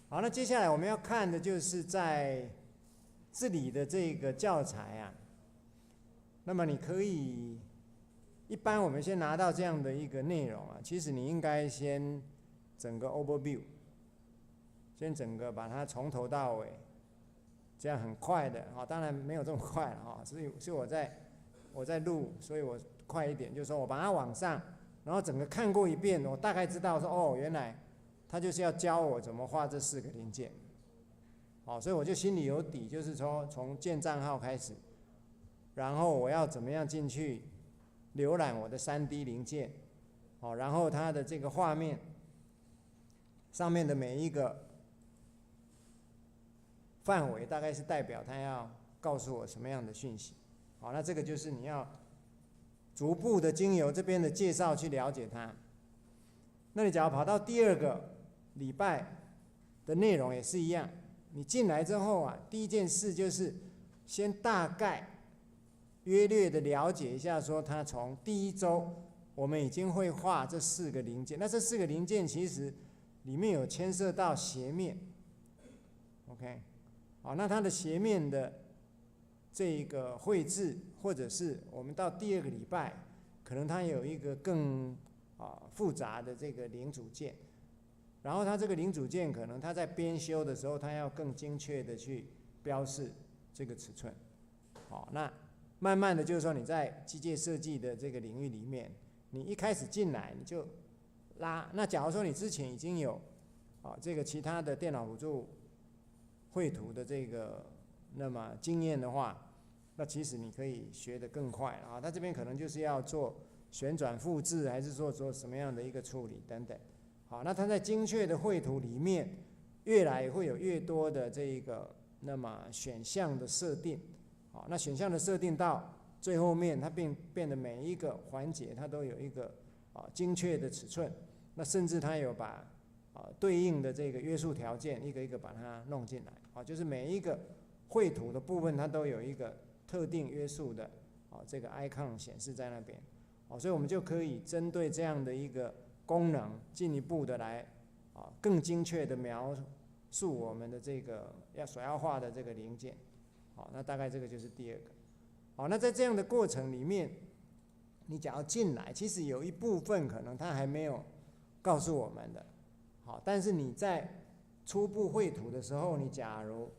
好，那接下来我们要看的就是在这里的这个教材啊，那么你可以，一般我们先拿到这样的一个内容啊，其实你应该先整个 overview， 先整个把它从头到尾，这样很快的啊，当然没有这么快了啊，所以我在录，所以我快一点，就是说我把它往上，然后整个看过一遍，我大概知道说哦，原来他就是要教我怎么画这4个零件，好，所以我就心里有底，就是说从建账号开始，然后我要怎么样进去浏览我的3D 零件，好，然后它的这个画面上面的每一个范围大概是代表它要告诉我什么样的讯息，好，那这个就是你要逐步的经由这边的介绍去了解它。那你只要跑到第2个礼拜的内容也是一样，你进来之后啊，第一件事就是先大概约略的了解一下，说它从第1周我们已经会画这4个零件，那这4个零件其实里面有牵涉到斜面 ，OK， 好，那它的斜面的这个绘制，或者是我们到第2个礼拜，可能它有一个更复杂的这个零组件，然后它这个零组件可能它在编修的时候，它要更精确的去标示这个尺寸，好，那慢慢的就是说你在机械设计的这个领域里面，你一开始进来你就拉，那假如说你之前已经有这个其他的电脑辅助绘图的这个那么经验的话，那其实你可以学得更快啊。它这边可能就是要做旋转复制，还是做什么样的一个处理等等。好，那它在精确的绘图里面，越来会有越多的这个那么选项的设定。好，那选项的设定到最后面，它变得每一个环节它都有一个精确的尺寸。那甚至它有把对应的这个约束条件一个一个把它弄进来，就是每一个绘图的部分它都有一个特定约束的这个 icon 显示在那边，所以我们就可以针对这样的一个功能进一步的来更精确的描述我们的这个所要画的这个零件。好，那大概这个就是第2个。好，那在这样的过程里面，你假如进来，其实有一部分可能它还没有告诉我们的。好，但是你在初步绘图的时候，你假如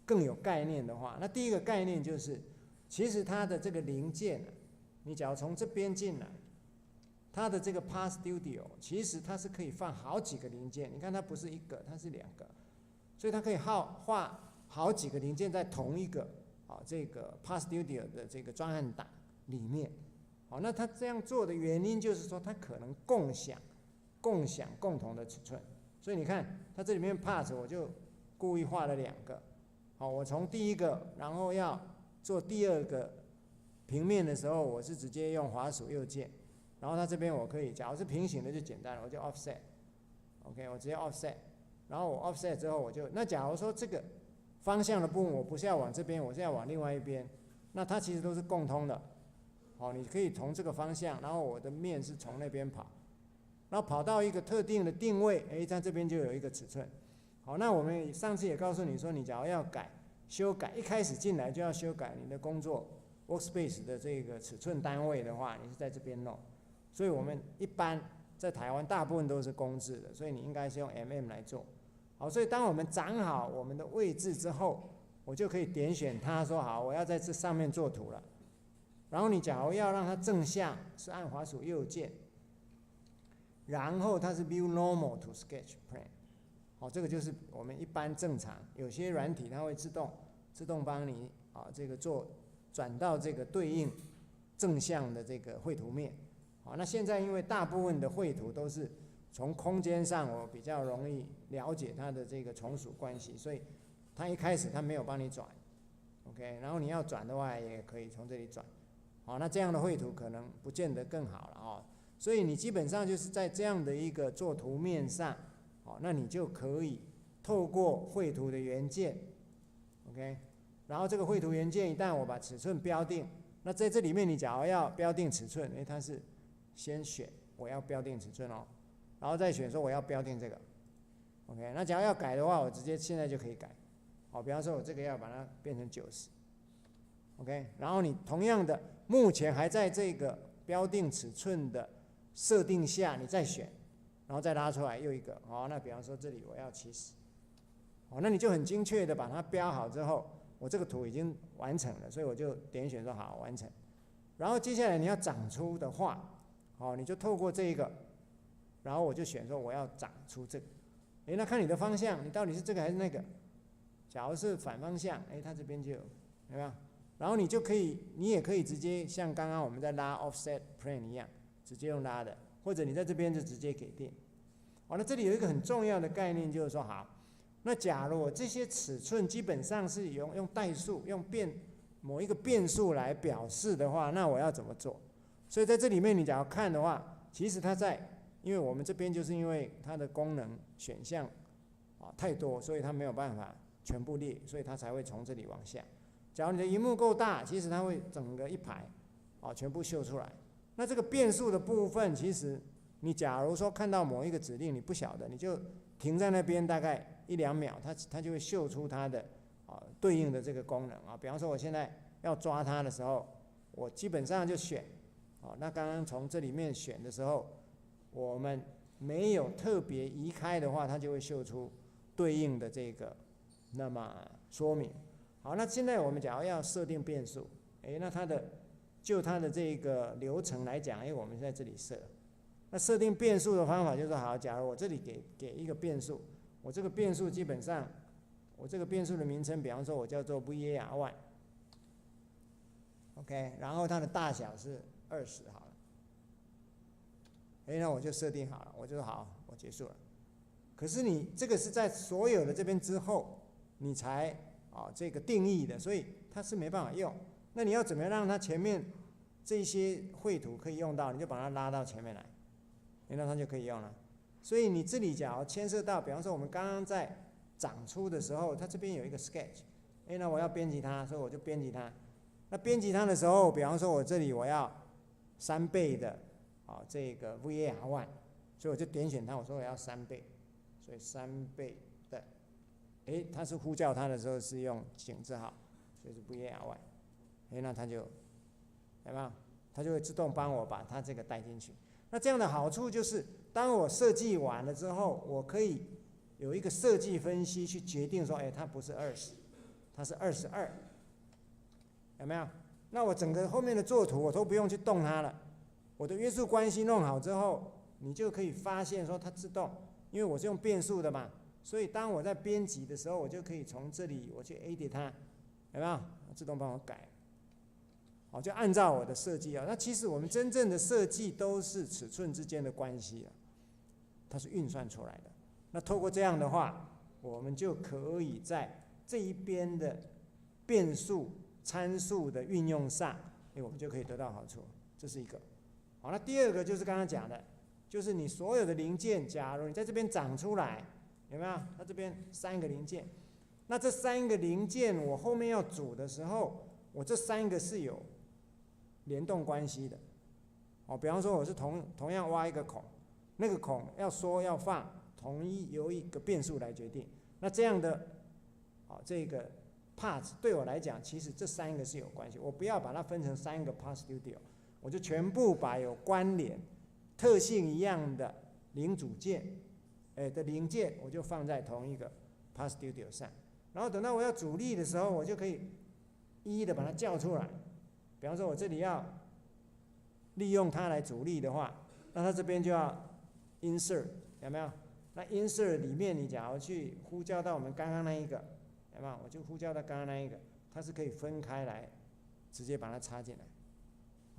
更有概念的话，那第1个概念就是，其实它的这个零件，你假如从这边进来，它的这个 Part Studio 其实它是可以放好几个零件，你看它不是1个，它是2个，所以它可以画好几个零件在同一个这个 Part Studio 的这个专案档里面。好，那它这样做的原因就是说，它可能共享共同的尺寸，所以你看它这里面 Part 我就故意画了2个。好，我从第1个，然后要做第2个平面的时候，我是直接用滑鼠右键，然后它这边我可以，假如是平行的就简单了，我就 offset，OK， 我直接 offset， 然后我 offset 之后我就，那假如说这个方向的部分我不是要往这边，我是要往另外一边，那它其实都是共通的。好，你可以从这个方向，然后我的面是从那边跑，然后跑到一个特定的定位，在这边就有一个尺寸。好，那我们上次也告诉你说，你假如要修改，一开始进来就要修改你的工作 workspace 的这个尺寸单位的话，你是在这边弄。所以我们一般在台湾大部分都是公制的，所以你应该是用 mm 来做。好，所以当我们长好我们的位置之后，我就可以点选它，说好，我要在这上面做图了。然后你假如要让它正向，是按滑鼠右键，然后它是 View Normal to Sketch Plan。好，这个就是我们一般正常，有些软体它会自动帮你这个转到这个对应正向的这个绘图面。好，那现在因为大部分的绘图都是从空间上我比较容易了解它的这个从属关系，所以它一开始它没有帮你转 ，OK， 然后你要转的话也可以从这里转。好，那这样的绘图可能不见得更好了所以你基本上就是在这样的一个做图面上，好，那你就可以透过绘图的元件 ，OK， 然后这个绘图元件一旦我把尺寸标定，那在这里面你假如要标定尺寸，它是先选我要标定尺寸然后再选说我要标定这个， OK， 那假如要改的话，我直接现在就可以改。好，比方说我这个要把它变成90，OK， 然后你同样的，目前还在这个标定尺寸的设定下，你再选，然后再拉出来又一个。好，那比方说这里我要70，好，那你就很精确的把它标好之后，我这个图已经完成了，所以我就点选说好完成。然后接下来你要长出的话，好，你就透过这一个，然后我就选说我要长出这个。那看你的方向，你到底是这个还是那个？假如是反方向，它这边就有没有？然后你就可以，你也可以直接像刚刚我们在拉 offset plane 一样，直接用拉的，或者你在这边就直接给定。好，那这里有一个很重要的概念，就是说好，那假如我这些尺寸基本上是用代数，用某一个变数来表示的话，那我要怎么做？所以在这里面，你假如看的话，其实它在，因为我们这边就是因为它的功能选项太多，所以它没有办法全部列，所以它才会从这里往下。假如你的萤幕够大，其实它会整个一排全部秀出来。那这个变数的部分，其实你假如说看到某一个指令你不晓得，你就停在那边大概1-2秒，它就会秀出它的对应的这个功能比方说我现在要抓它的时候，我基本上就选那刚刚从这里面选的时候，我们没有特别移开的话，它就会秀出对应的这个那么说明。好，那现在我们假如要设定变数，那就它的这个流程来讲，我们在这里设。那设定变数的方法就是好，假如我这里给一个变数，我这个变数基本上，我这个变数的名称，比方说我叫做 var1，OK， 然后它的大小是20好了。那我就设定好了，我就说好，我结束了。可是你这个是在所有的这边之后，你才这个定义的，所以它是没办法用。那你要怎么样让它前面这些绘图可以用到？你就把它拉到前面来，那它就可以用了。所以你这里假如牵涉到，比方说我们刚刚在长出的时候，它这边有一个 sketch，那我要编辑它，所以我就编辑它。那编辑它的时候，比方说我这里我要3倍的这个 var1， 所以我就点选它，我说我要3倍，所以3倍的，它是呼叫它的时候是用井字号，所以是 var1，那它就有没有？它就会自动帮我把它这个带进去。那这样的好处就是，当我设计完了之后，我可以有一个设计分析去决定说，它不是20，它是22，有没有？那我整个后面的作图我都不用去动它了。我的约束关系弄好之后，你就可以发现说它自动，因为我是用变数的嘛，所以当我在编辑的时候，我就可以从这里我去 edit 它，有没有？自动帮我改，就按照我的设计那其实我们真正的设计都是尺寸之间的关系它是运算出来的。那透过这样的话，我们就可以在这一边的变数参数的运用上，我们就可以得到好处。这是一个。好，那第二个就是刚刚讲的，就是你所有的零件，假如你在这边长出来，有没有？它这边3个零件，那这3个零件我后面要组的时候，我这3个是有联动关系的。比方说我是同样挖一个孔，那个孔要缩要放，由一个变数来决定。那这样的这个 parts 对我来讲，其实这3个是有关系。我不要把它分成3个 part studio。我就全部把有关联、特性一样的零组件，的零件，我就放在同一个 Part Studio 上。然后等到我要组立的时候，我就可以一一的把它叫出来。比方说，我这里要利用它来组立的话，那它这边就要 Insert， 有没有？那 Insert 里面，你假如去呼叫到我们刚刚那一个，有没有？我就呼叫到刚刚那一个，它是可以分开来，直接把它插进来。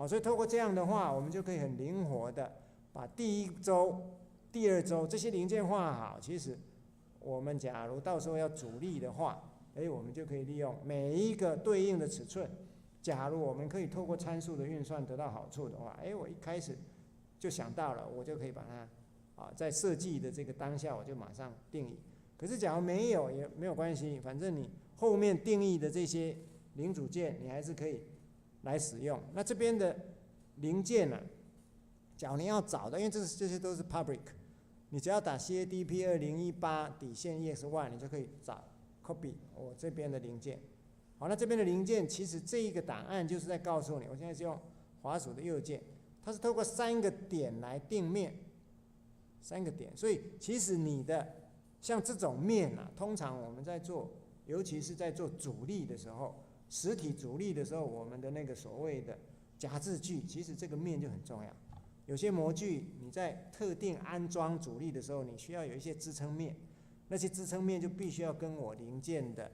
所以透过这样的话，我们就可以很灵活的把第1周、第2周这些零件画好。其实我们假如到时候要组立的话，我们就可以利用每一个对应的尺寸。假如我们可以透过参数的运算得到好处的话，我一开始就想到了，我就可以把它在设计的这个当下我就马上定义。可是假如没有也没有关系，反正你后面定义的这些零组件，你还是可以来使用。那这边的零件假如你要找的，因为这些都是 public，你只要打 CADP 2018底线 EX1，你就可以找 copy 我这边的零件。好，那这边的零件其实这一个档案就是在告诉你，我现在是用滑鼠的右键，它是透过3个点来定面，3个点，所以其实你的像这种面啊，通常我们在做，尤其是在做阻力的时候，实体阻力的时候，我们的那个所谓的夹制具，其实这个面就很重要。有些模具你在特定安装阻力的时候，你需要有一些支撑面，那些支撑面就必须要跟我零件的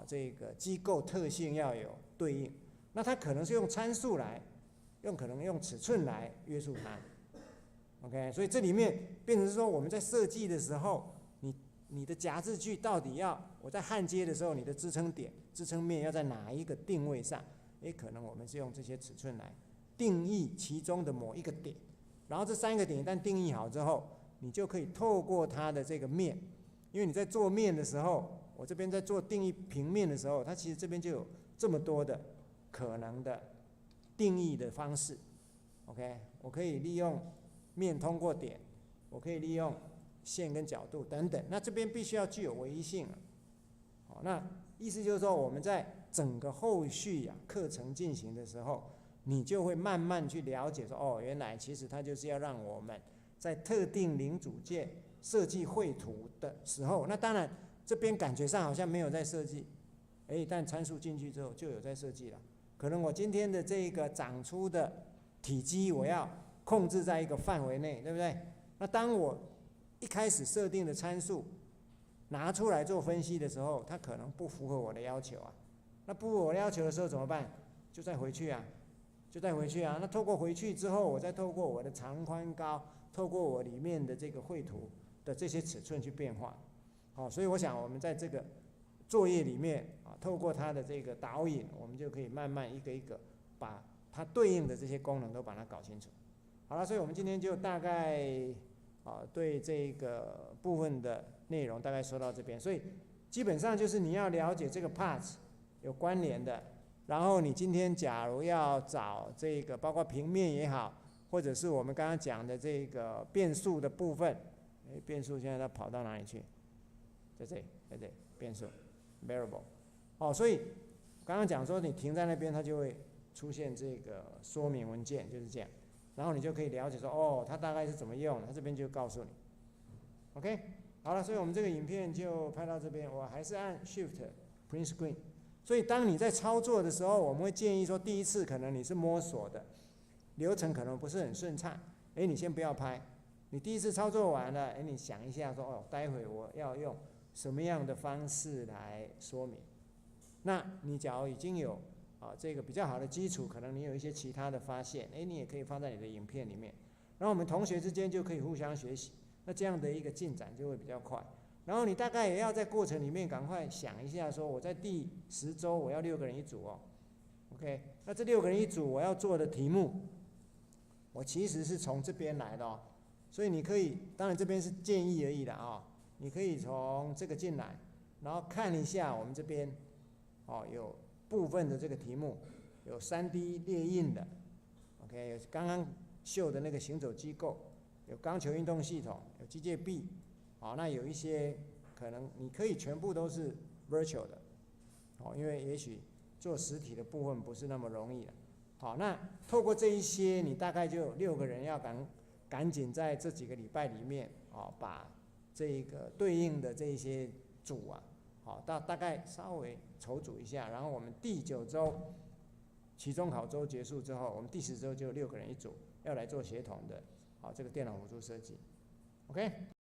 这个机构特性要有对应。那它可能是用参数来，可能用尺寸来约束它。OK， 所以这里面变成是说我们在设计的时候，你的夹制具到底我在焊接的时候，你的支撑点、支撑面要在哪一个定位上？可能我们是用这些尺寸来定义其中的某一个点。然后这3个点一旦定义好之后，你就可以透过它的这个面，因为你在做面的时候，我这边在做定义平面的时候，它其实这边就有这么多的可能的定义的方式。OK， 我可以利用面通过点，我可以利用线跟角度等等，那这边必须要具有唯一性了。好，那意思就是说，我们在整个后续课程进行的时候，你就会慢慢去了解说，原来其实它就是要让我们在特定零组件设计绘图的时候，那当然这边感觉上好像没有在设计，但参数进去之后就有在设计了。可能我今天的这个长出的体积，我要控制在一个范围内，对不对？那当我一开始设定的参数拿出来做分析的时候，它可能不符合我的要求啊。那不符合我的要求的时候怎么办？就再回去啊。那透过回去之后，我再透过我的长宽高，透过我里面的这个绘图的这些尺寸去变化。好，所以我想我们在这个作业里面透过它的这个导引，我们就可以慢慢一个一个把它对应的这些功能都把它搞清楚。好了，所以我们今天就大概对这个部分的内容大概说到这边。所以基本上就是你要了解这个 parts 有关联的，然后你今天假如要找这个包括平面也好，或者是我们刚刚讲的这个变数的部分，变数现在它跑到哪里去？在这里，变数 variable。所以刚刚讲说你停在那边，它就会出现这个说明文件，就是这样。然后你就可以了解说，它大概是怎么用，它这边就告诉你。OK， 好了，所以我们这个影片就拍到这边，我还是按 Shift Print Screen。所以当你在操作的时候，我们会建议说，第一次可能你是摸索的，流程可能不是很顺畅，你先不要拍。你第一次操作完了，你想一下说，待会我要用什么样的方式来说明。那你假如已经有这个比较好的基础，可能你有一些其他的发现，你也可以放在你的影片里面，然后我们同学之间就可以互相学习，那这样的一个进展就会比较快。然后你大概也要在过程里面赶快想一下，说我在第10周我要6个人一组，OK， 那这6个人一组我要做的题目，我其实是从这边来的所以你可以，当然这边是建议而已的你可以从这个进来，然后看一下我们这边有部分的这个题目有 3D 列印的 ，OK， 有刚刚秀的那个行走机构，有钢球运动系统，有机械臂，那有一些可能你可以全部都是 virtual 的，因为也许做实体的部分不是那么容易的。好，那透过这一些，你大概就有6个人要赶紧在这几个礼拜里面把这个对应的这一些组大概稍微筹组一下，然后我们第9周期中考周结束之后，我们第10周就有6个人一组要来做协同的这个电脑辅助设计 ，OK。